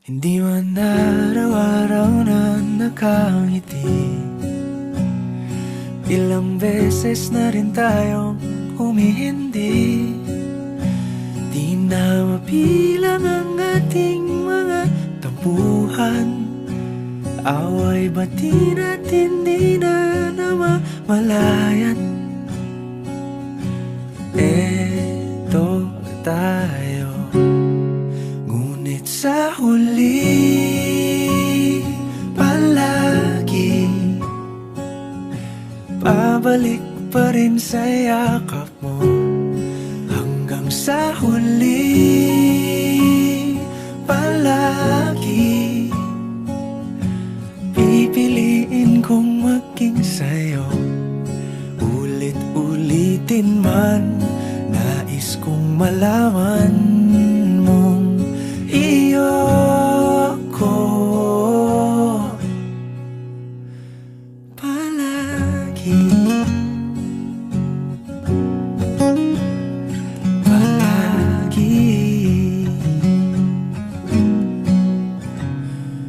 Hindi man araw-araw na nakangiti. Ilang beses na rin tayong humihindi. Di na mapilang ang ating mga tampuhan. Away bati natin di na namamalayan. Eto tayo, ngunit sa huli palagi pabalik pa rin sa yakap mo. Hanggang sa huli palagi pipiliin kong maging sa'yo. Ulit-ulitin man, nais kong malaman mong iyo ako palagi.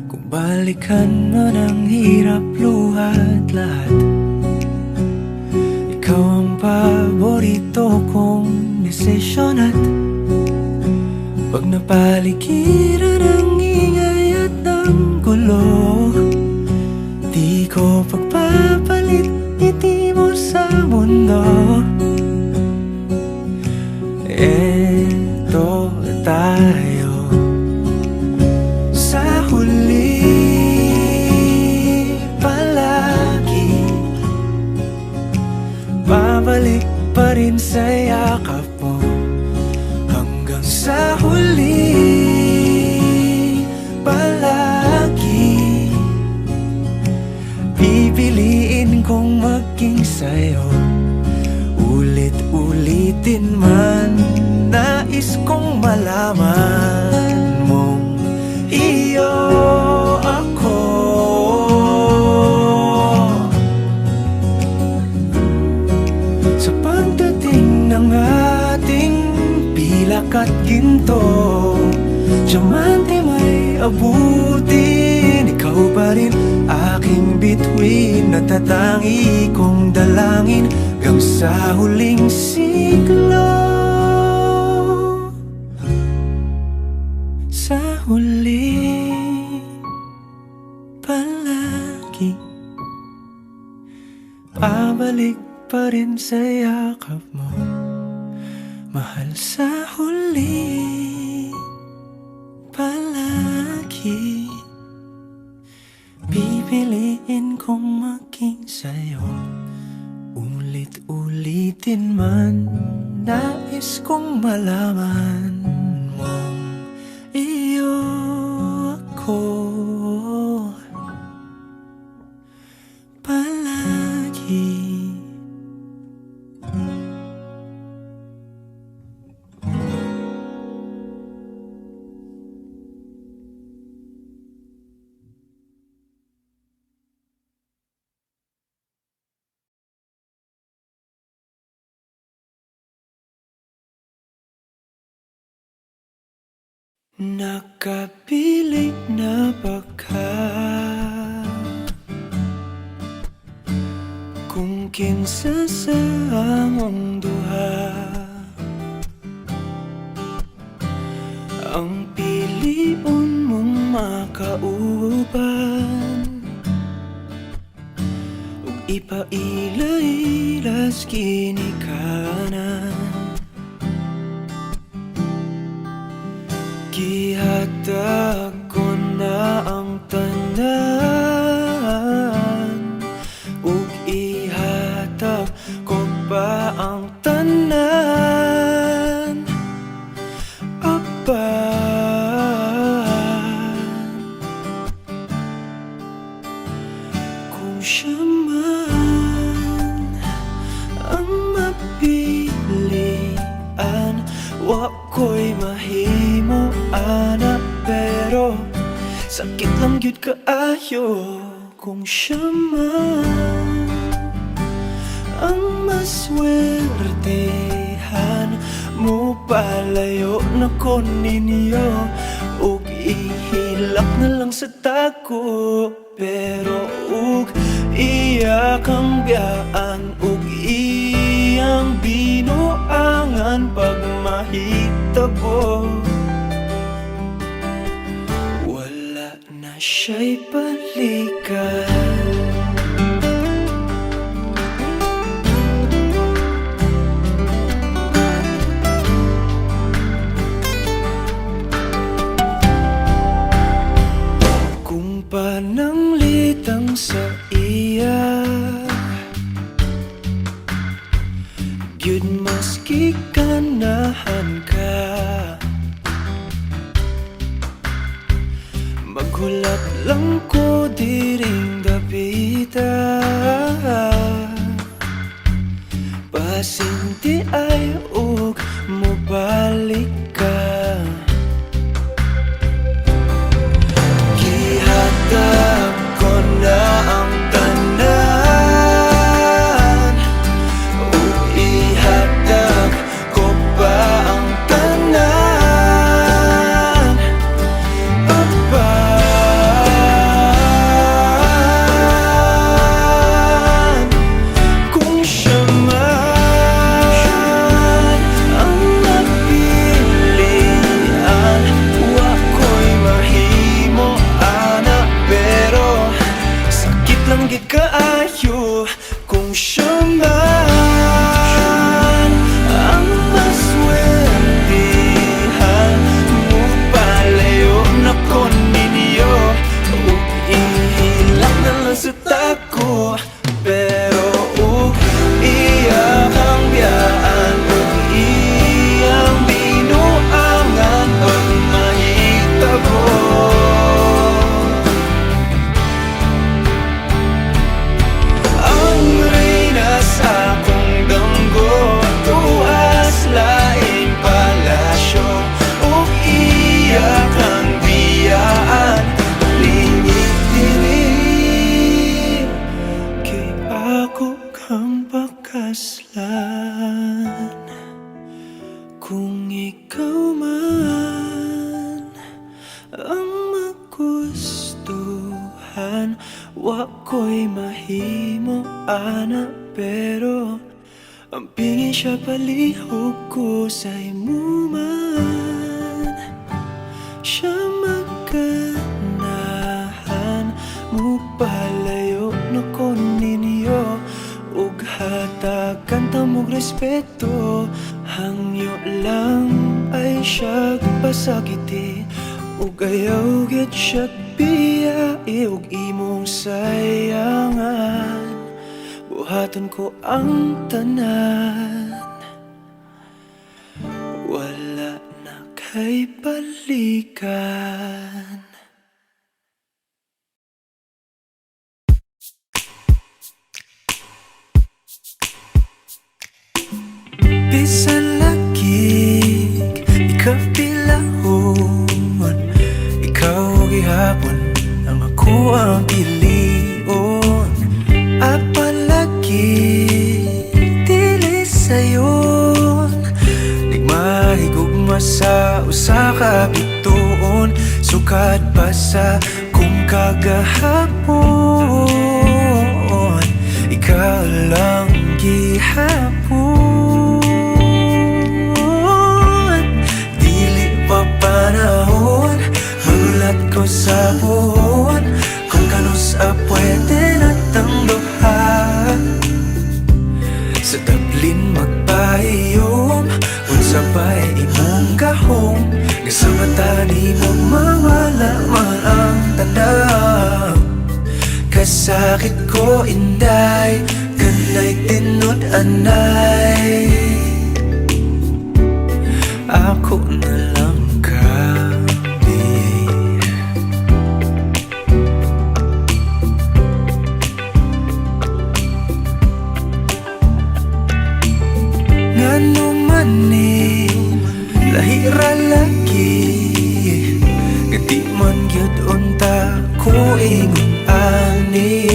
Kung balikan man ang hirap, luhat lahat, ikaw ang paborito kong desisyon. At pag napaligiran ang ingay at ng gulo, di ko pagpapalit ngiti mo sa mundo. Eto tayo sa huli palagi, babalik pa rin sa yakap mo. Hanggang sa huli palagi pipiliin kong maging sa'yo. Ulit-ulitin man, nais kong malaman mong iyo ako sa pagdating ng ating pilak at ginto. Diamante may abutin, ikaw pa rin aking bituin. Natatangi kong dalangin hanggang sa huling siglo. Sa huli palagi pabalik pa rin sa yakap mo, mahal. Sa huli palagi pipiliin kong maging sa'yo. Ulit-ulitin man, nais kong malaman mong iyo ako palagi. Nakapilit na ba ka kung kinsa sa among duha ang piliun mong makauban, ug ipaila-ilas kinikanan. Gihatag ko na ang tanan, ug ihatag ko pa ang tanan. Apan kung siya man ang mapilian, wa ko'y mahimo ana, pero sakit lang yun kaayo kung siya man ang maswertehan mo. Palayo na ko ninyo, ug ihilak na lang sa tako. Pero ug iyakang biyaan ug iyang binuangan pag mahitabo. Wala na siya'y balikan. Pananglitang sa iya gyud maski ganahan ka, maghulat lang ko diring dapita. Pasinti ay ug mobalik ka. Gihatag ko na ang tanan ug ihatag ko pa ang tanan. Apan kung siya man ang napilian, wako'y mahimo ana, pero sakit lang gid kaayo kung siya man ang maswertihan. Mo palayo na ko ninyo ug ihilak na lang sa tako. Pero ug iyakang biyaan ug iyang binuangan pag mahitabo. Ang reyna sa akong danggo tuas laing palasyo ug iyakang biyaan lingit diri. Kay ako kang pakaslan kung ikaw man ang magustuhan, wako'y mahimo ana, pero ang pingin siya palihog ko sa imo man. Siya maganahan mo palayo na ko ninyo ug hatagan ta mog respeto. Hangyo lang ay siya pasakiti ug ayaw gid siya biyai ug imong sayangan. Buhaton ko ang tanan, wala na kay balikan. Bisan lagi ikapilahon, ikaw gihapon ang ako ang pilion. Apalagi dili sayon, di mahigugma sa usa ka bituon. Sukat pa sa kung kagahapon, ikaw lang gihapon. Dili pa panahon, magulat ko sa buhon kung kanus pwede natang duha. Sa tablin magpahiyom, unsa pa'y imong gahom, kasama tani mo mawala man ang tanaw. Kasakit ko inday, kanay tinod anay, ako na lang kami. Ngano man ni lahira lagi, gati man gyud unta ko ingon ani.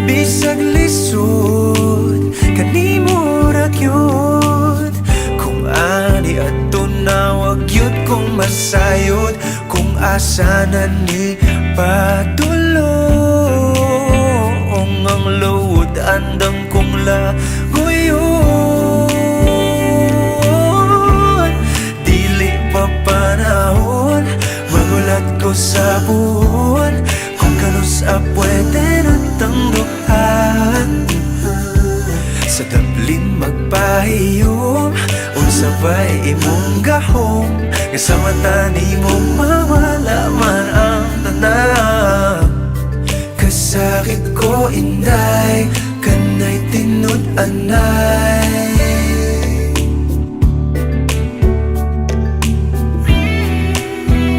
Bisag lisod kanimo ra gyud, kung ani adto na wag gyud kong masayod. Kung asanan ni padulong ang load andang kong laguyon. Dili pa panahon, magulat ko sa buwan kung kanus pwede natang duhan. Sa tablin magpahiyom, unsa ba'y imong gahom, nga sa mata ni mo mawala man ang tanan. Kasakit ko inday, kanay tinud-anay.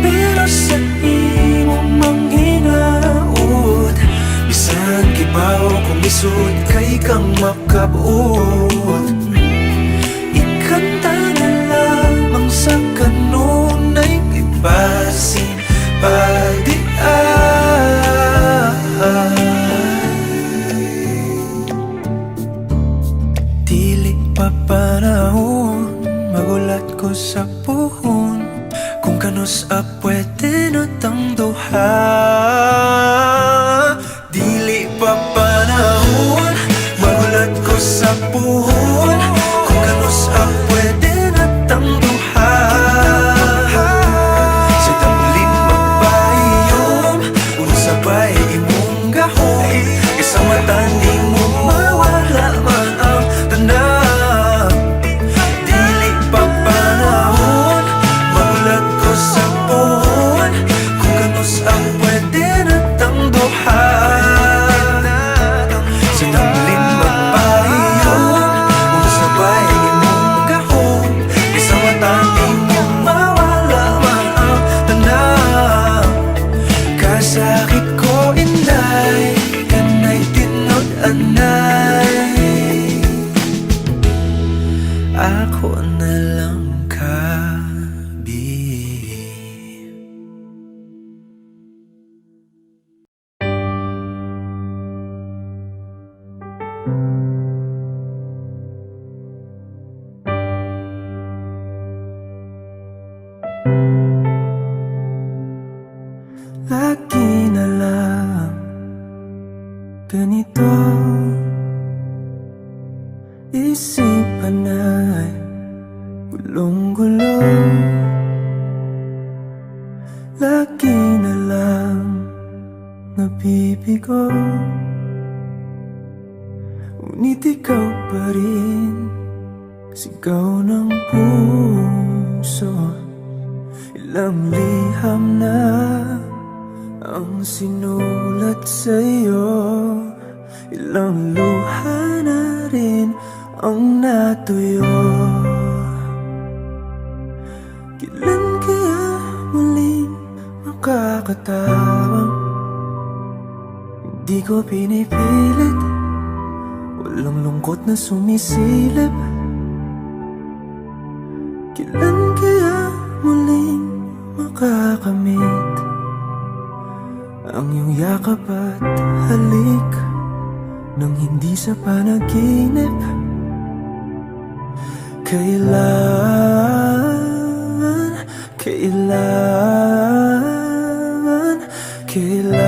Pero sa imong manghinaot, bisan kibaw kung isod kay kang makabuot. Ikanta na lamang sa kanunay ipasin pagdiay. Dili pa panahon, magulat ko sa puhon kung kanus pwede natang duha. Dili pa panahon, magulat ko sa puhon kung kanus pwede natang duha. Sa tablin magpahiyom, unsa ba'y imong gahom, isa mata ni mo mawala man ang tanan. Dili pa panahon, magulat ko sa puhon kung kanus pwede natang duha. Sa tablin magpahiyom, unsa ba'y imong gahom, isa mata ni mo mawala man ang tanan. Kasakit ko inday, kanay tinud-anay. Ako na lang kabi. Lagi na lang ganito, isipan ay gulong-gulo. Lagi na lang nabibigo, ngunit ikaw pa rin, sigaw ng puso. Ilang liham na ang sinulat sa'yo, ilang luha na rin ang natuyo. Kailan kaya muling makakatawang? Hindi ko pinipilit, walang lungkot na sumisilip. Kailan kaya muling makakamit ang iyong yakap at halik nang hindi sa panaginip? Kailan, kailan, kailan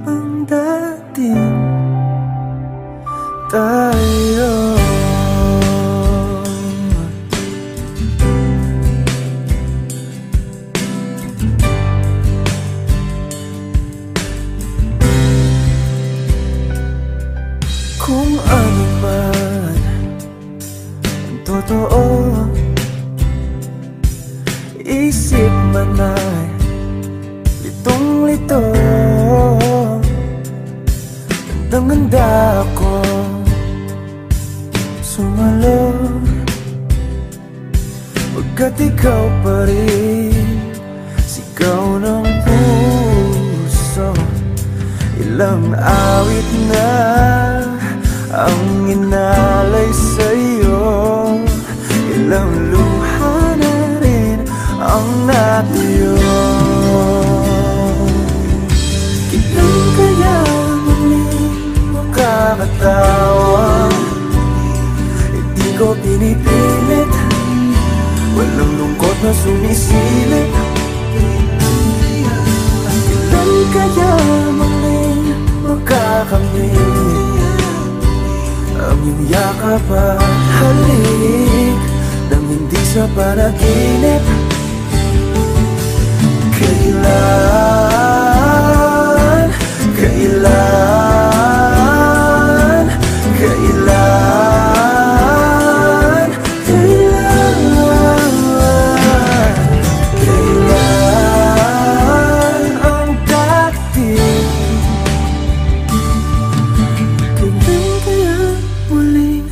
ang dating tayo? Kung ano man ang totoo, isip man ay litong-lito. Gandang-ganda ako sumalo, pagkat ikaw pa rin, sigaw ng puso. Ilang awit na ang inalay sa'yo, ilang luha na rin ang natuyo. Kailan kaya muling makakatawa? Hindi ko pinipilit, walang lungkot na sumisilip. Kailan kaya muling makakamit ang iyong yakap at halik nang hindi sa panaginip? Kailan, kailan, kailan, kailan, kailan ang dating? Kailan kaya muling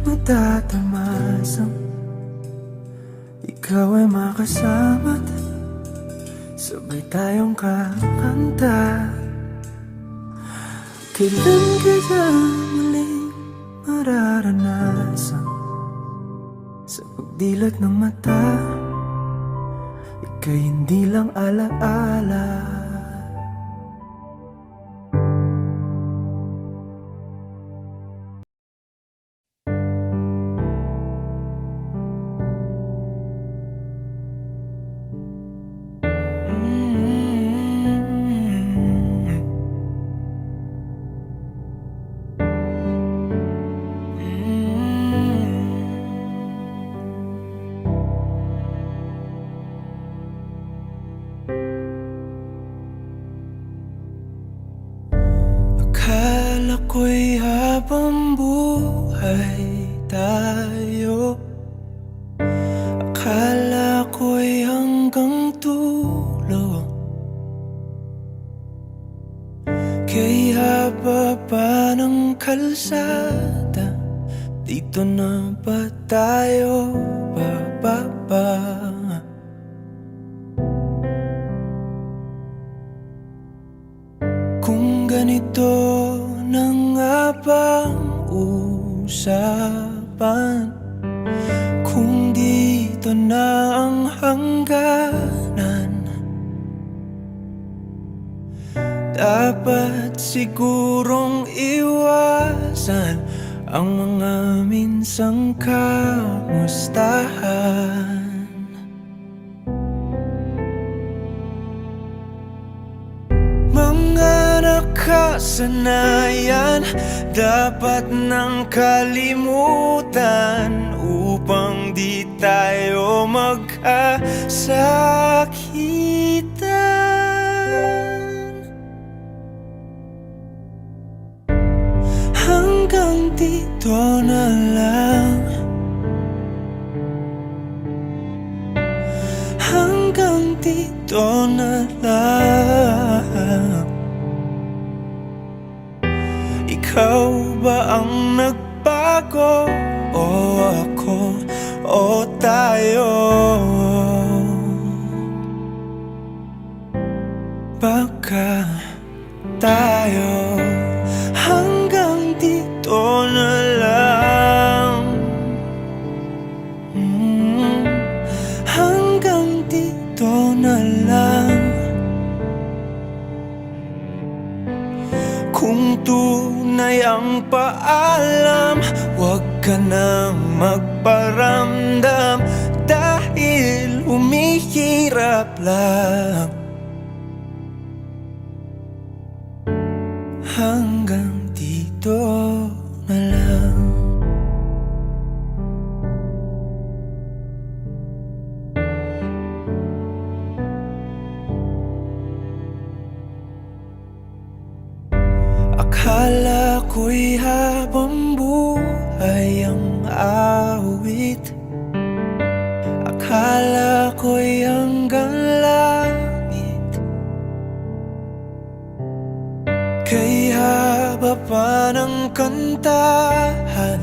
matatamasang ikaw ay makasama't sabay tayong kakanta? Kailan kaya muling mararanasan sa pagdilat ng mata ika'y hindi lang alaala? Akala ko'y habang buhay tayo, akala ko'y hanggang dulo, kay haba pa ng kalsada, dito na ba tayo bababa? Kung ganito na nga bang usapan, kung dito na ang hangganan, dapat sigurong iwasan ang mga minsang kamustahan. Mga nakasanayan dapat nang kalimutan upang di tayo magkasakitan. Hanggang dito na lang, hanggang dito na lang. Ikaw ba ang nagbago o ako o tayo? Baka tayo hanggang dito na lang, hanggang dito na lang. Kung tunay ang paalam, huwag ka nang magparamdam, dahil humihirap lang. Hanggang dito na lang. Akala ko'y habang buhay ang awit, akala ko'y hanggang langit, kay haba pa ng kantahan,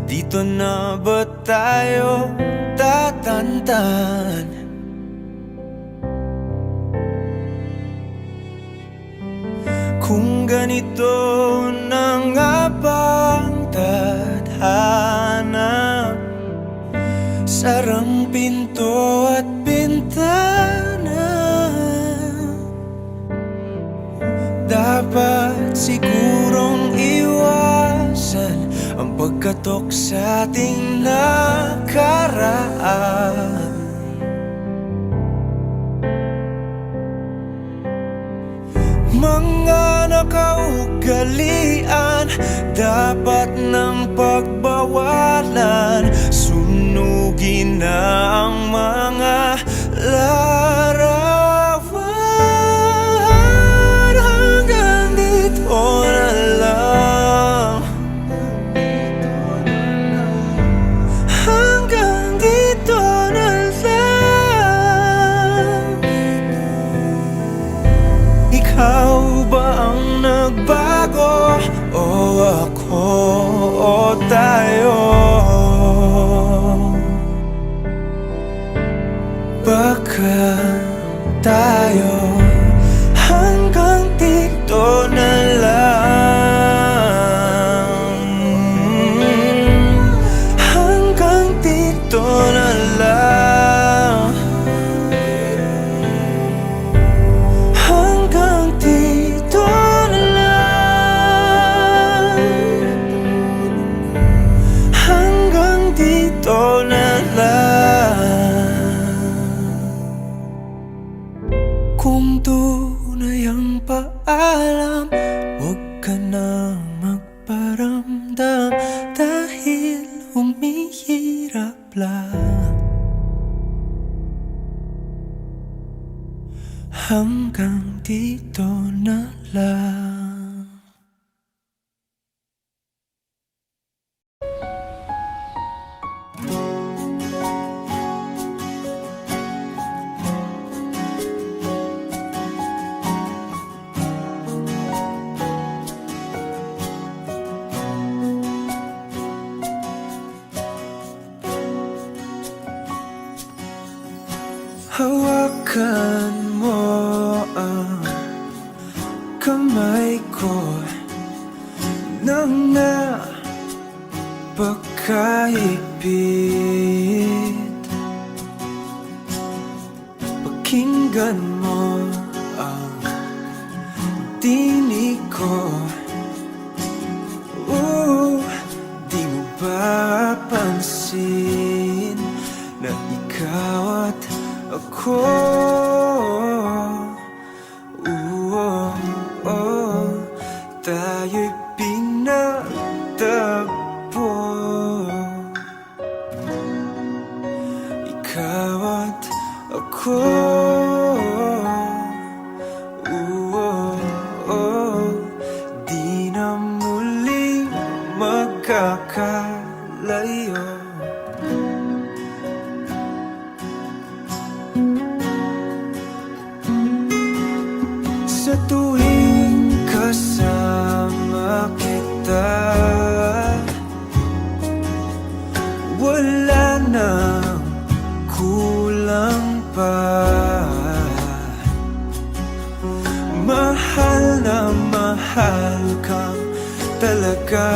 dito na ba tayo tatantan? Kung ganito na nga bang tadhana, sarang pinto at bintana, dapat sigurong iwasan ang pagkatok sa ating nakaraan. ugalian dapat ng pagbawalan. Sunugin na ang mga larawan. Hanggang dito na lang. Hanggang dito na lang. Ikaw ba ang nagbago? O ako o tayo? Baka tayo hanggang dito na lang. Hanggang dito na lang. Hanggang dito na lang. Hanggang dito na lang. Kung tunay ang paalam, huwag ka na magparamdam, dahil humihirap lang. Hanggang dito na lang. Hawakan mo ang kamay ko nang napakahigpit. Pakinggan mo ang tinig ko. Di mo ba pansin na ikaw at ako? Tayo'y pinagtagpo. Ikaw at ako. Di na muling magkakalayo. Sa tuwing kasama kita, wala nang kulang pa. Mahal na mahal kang talaga.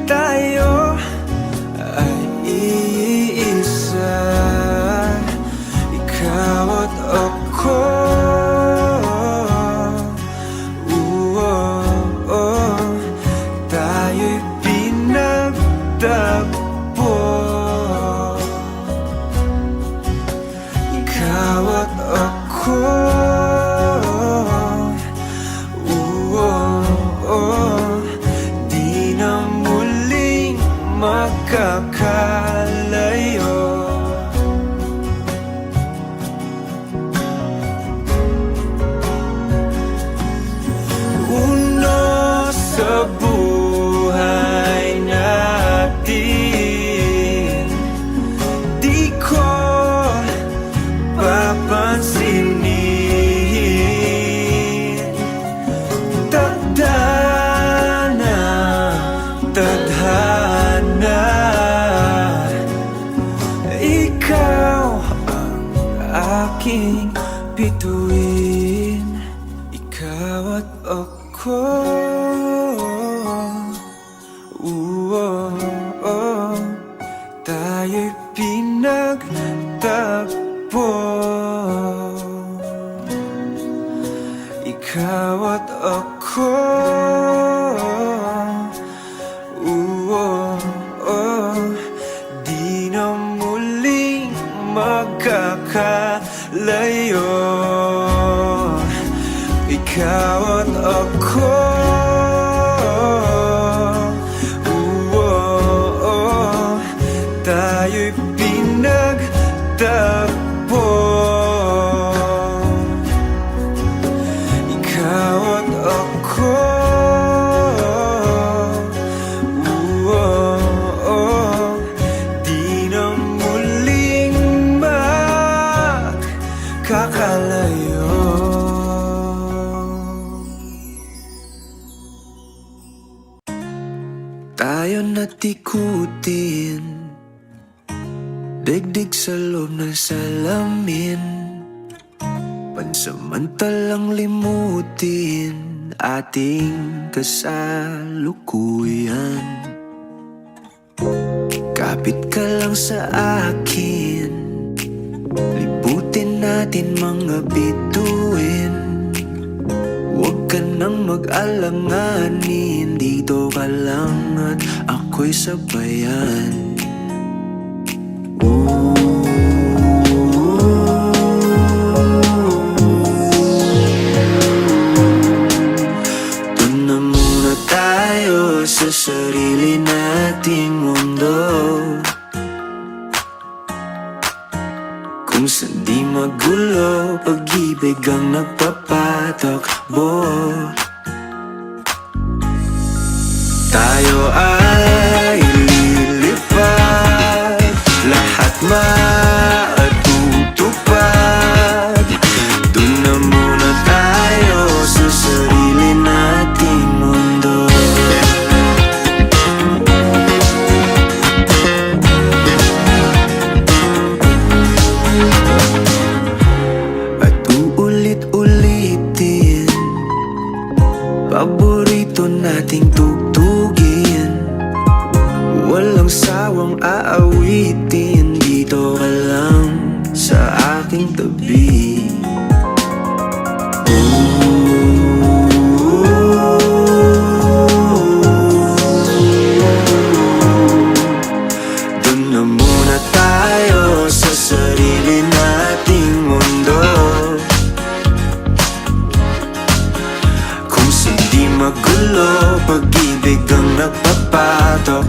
Tayo ay iisa, ikaw at ako. Tayo'y pinagtagpo. Ikaw at ako. Di na muling magkakalayo. Sa buhay natin, di ko papansinin. Tadhana, tadhana, ikaw ang aking bituin. Ikaw at ako. Tayo'y pinagtagpo. Ikaw at ako. Di na muling magkakalayo. Ikaw ikaw at ako. Tayo'y pinagtagpo. Ikaw at ako. Di na muling magkakalayo. Tayo natikutin, digdig sa loob ng salamin, pansamantalang limutin ating kasalukuyan. Kapit ka lang sa akin, libutin natin mga bituin. Huwag ka nang mag-alanganin, dito ka lang at ako'y sabayan. Doon na muna tayo sa sarili nating mundo, kung saan di magulo, pag-ibig ang nagpapatakbo. Tayo ay lilipad, lahat matutupad. Doon na muna tayo sa sarili nating mundo. At uulit-ulitin, paborito nating tugtugin, walang sawang aawitin. Dito ka lang sa aking tabi. Doon na muna tayo sa sarili nating mundo, kung saan di magulo, pag-ibig ang nagpapatok.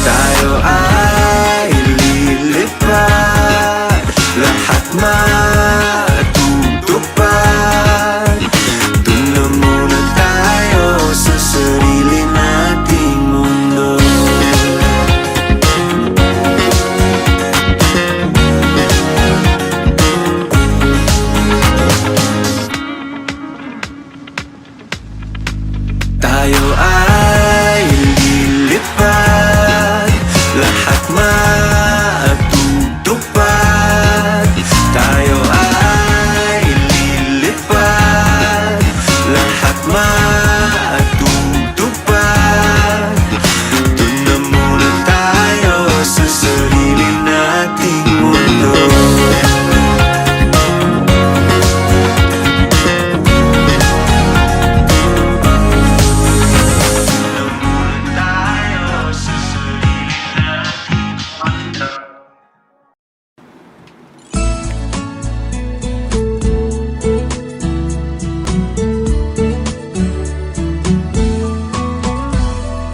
Tayo ay lilipad, lahat matutupad. Doon na muna tayo sa sarili nating mundo. Tayo ay lilipad, lahat matutupad. Tayo ay lilipad, lahat matutupad. Doon na muna tayo sa sarili nating mundo.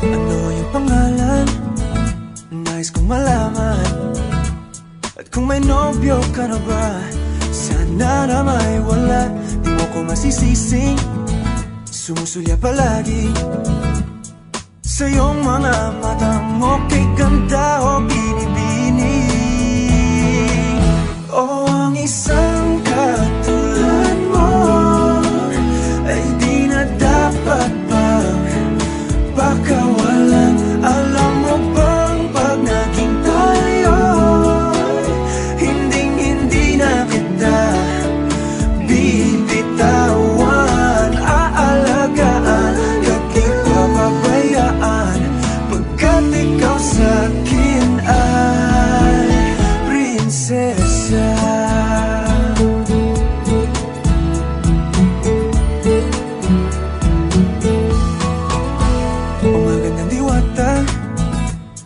Ano yung pangalan? Nais kong malaman. At kung may nobyo ka na ba, sana na may wala. Di mo ko masisising, sumusulya palagi sa iyong mga mata mo, kay ganda o binibini. O ang isang katulad mo ay di na dapat pang pakawalan. Alam mo bang pag naging tayo, hinding-hindi na kita bibitawan. Aalagaan, di papabayaan, pagkat ikaw sa'kin ay prinsesa.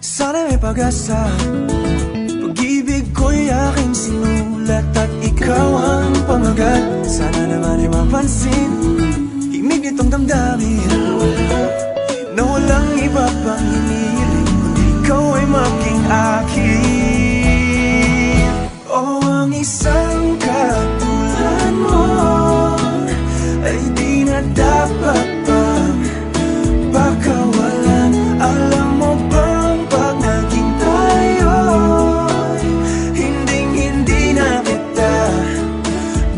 Sana may pag-asa, pag-ibig ko'y aking aking sinulat at ikaw ang pamagat. Sana naman ay mapansin himig nitong damdamin na walang iba pang hinihiling kundi ikaw ay maging akin. Oh, ang isang katulad mo ay di na dapat pang pakawalan. Alam mo bang pag naging tayo'y hinding-hindi na kita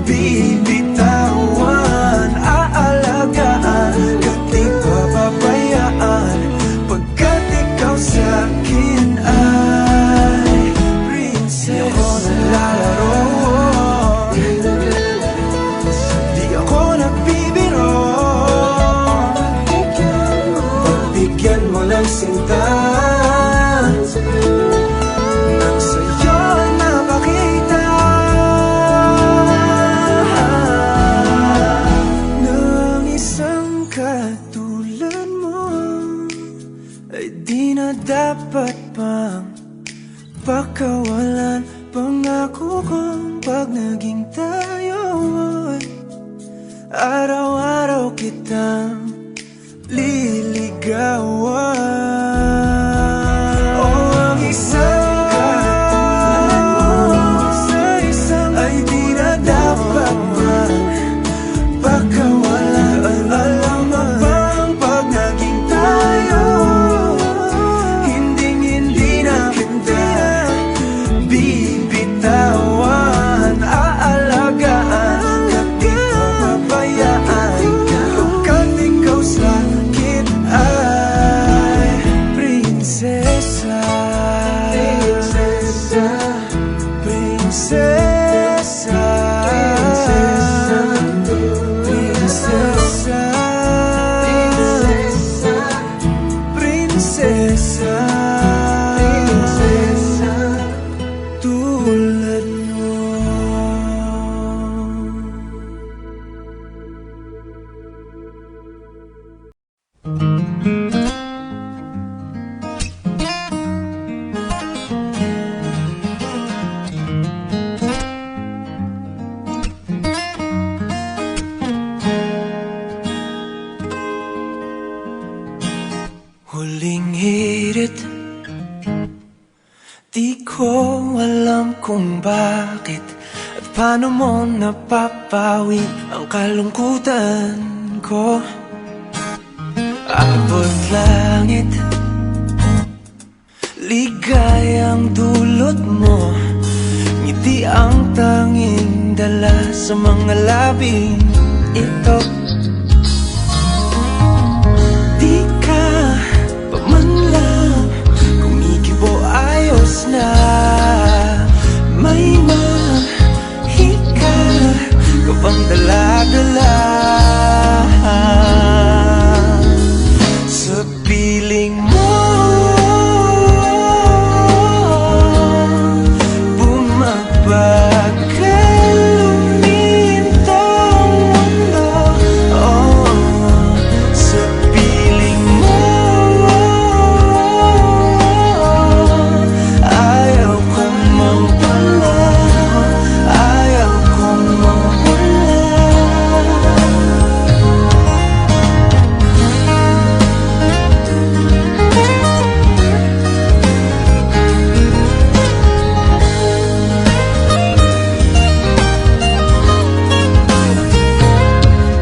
bibitawan. Aalagaan at di papabayaan, pagkat ikaw sa'kin ay prinsesa. Di ako naglalaro, di ako nagbibiro. Pagbigyan mo ng sinta nang sa'yo napakita ng isang katulad mo ay di na dapat pang pakawalan. Pangako kong pag naging tayo'y araw-araw kitang liligawan. Oh, ang isang katulad mo sa isang ay di na dapat pang pakawalan. Alam mo bang pag naging tayo hinding-hindi na kita bibitawan. Aalagaan at di papabayaan, pagkat ikaw sa'kin ay prinsesa. Prinsesa, prinsesa, prinsesa, prinsesa, prinsesa, tulad mo. Huling hirit, di ko alam kung bakit at paano mo napapawi ang kalungkutan ko. Abot langit, ligayang dulot mo, ngiti ang tanging dala sa mga labing ito. Di ka pa man lang kumikibo, ayos na. May mahika ka bang dala-dala sa piling mo? Bumabagal lumintang mundo, oh, sa piling mo. Ayaw kong mawala, ayaw kong mawala.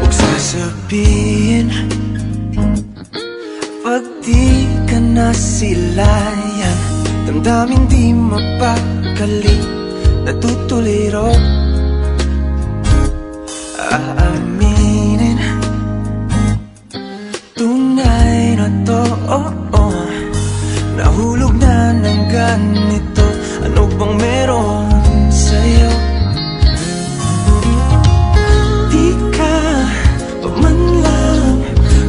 Huwag sasabihin pag di ka nasilayan, damdamin di mapakali, natutuliro. Aaminin, tunay na to, oh, oh. Nahulog na ng ganito, ano bang meron sa'yo? Di ka pa man lang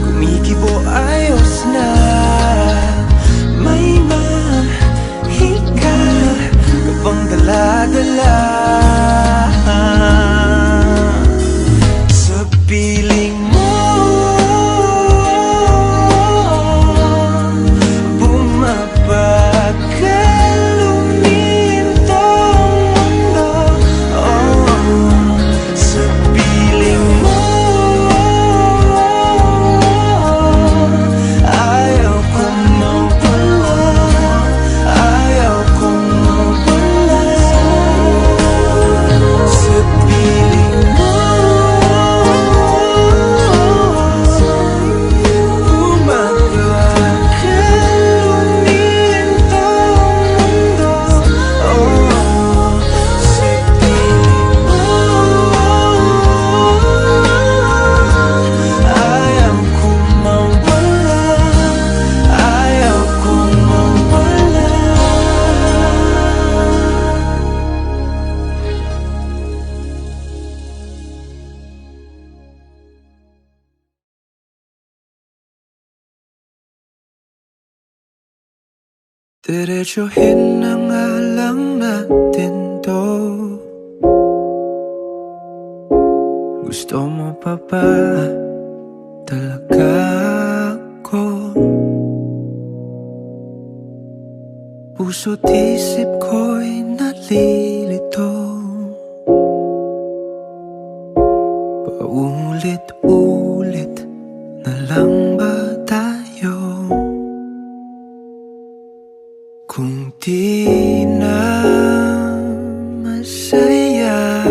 kumikibo, ayos na. May mahika ka bang dala-dala sa piling mo? Bumabagal lumintang Diretsuhin na nga lang natin to. Gusto mo pa ba talaga ko? Puso't isip ko'y nalilito. Paulit-ulit na lang ba tayo? Kung di na masaya,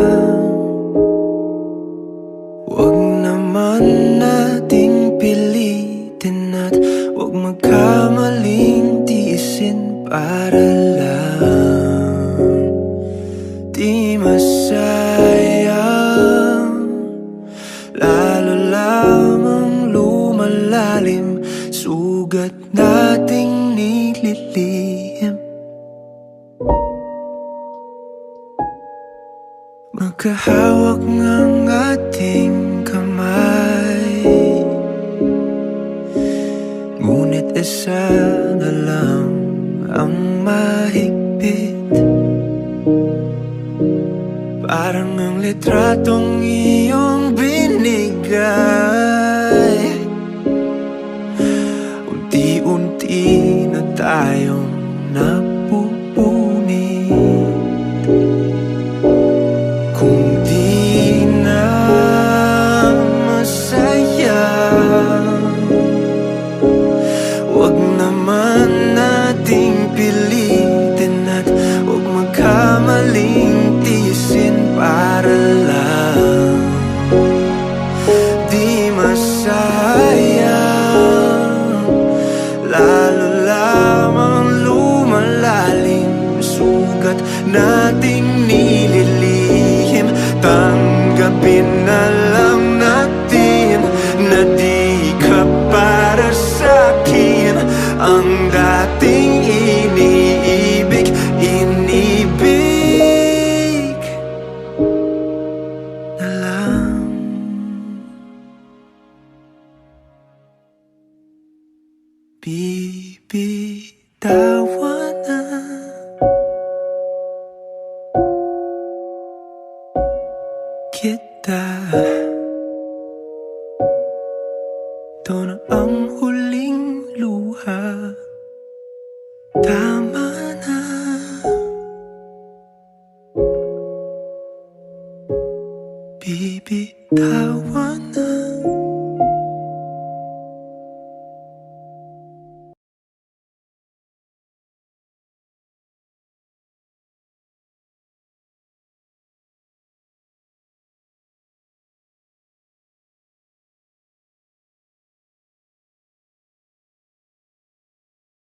wag naman nating pilitin at wag magkamaling tiisin para lang di masayang. Lalo lamang lumalalim sugat nating nililihim. Magkahawak ng ating kamay, ngunit isa na lang ang mahigpit. Parang ang litratong iyong binigay, unti-unti na tayong napupunit. Kung di na masaya, wag naman nating pilitin at wag magkamaling tiisin para lang di masayang. Lalo lamang lumalalim sugat nating nililihim. Tanggapin na lang natin na di ka para sa'kin ang dating iniibig. Inibig na lang. Bibitawan na kita. Ito na ang huling luha. Tama na. Bibitawan